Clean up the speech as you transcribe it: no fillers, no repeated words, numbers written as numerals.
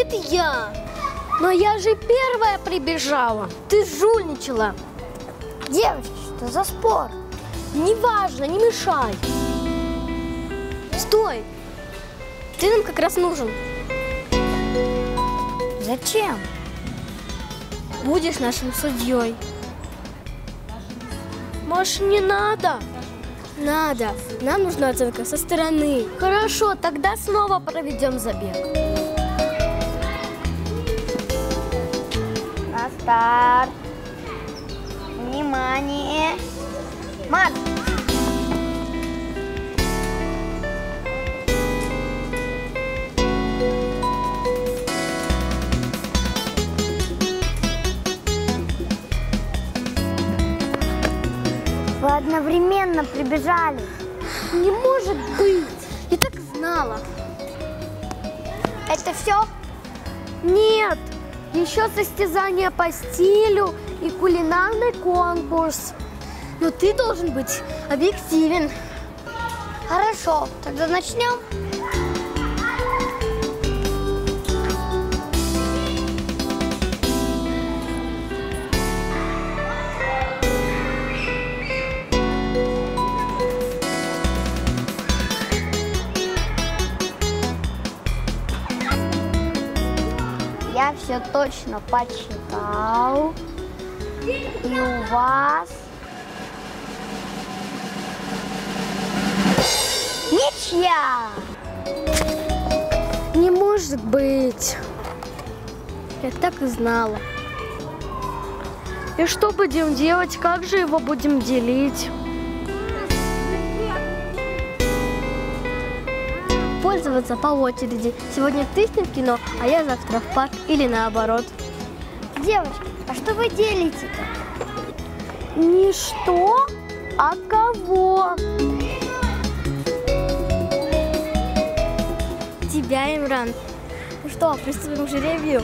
это я. Но я же первая прибежала. Ты жульничала. Девочки, что за спор? Неважно, не мешай. Стой. Ты нам как раз нужен. Зачем? Будешь нашим судьей. Может, не надо? Надо. Нам нужна оценка со стороны. Хорошо, тогда снова проведем забег. На старт. Внимание. Марш! Вы одновременно прибежали. Не может быть. Я так знала. Это все? Нет. Еще состязание по стилю и кулинарный конкурс. Но ты должен быть объективен. Хорошо, тогда начнем. Я все точно подсчитал. И у вас ничья. Не может быть. Я так и знала. И что будем делать? Как же его будем делить? Пользоваться по очереди. Сегодня ты с ним в кино, а я завтра в парк или наоборот. Девочки, а что вы делите-то? Не что, а кого? Тебя, Имран. Ну что, приступим к жеребию?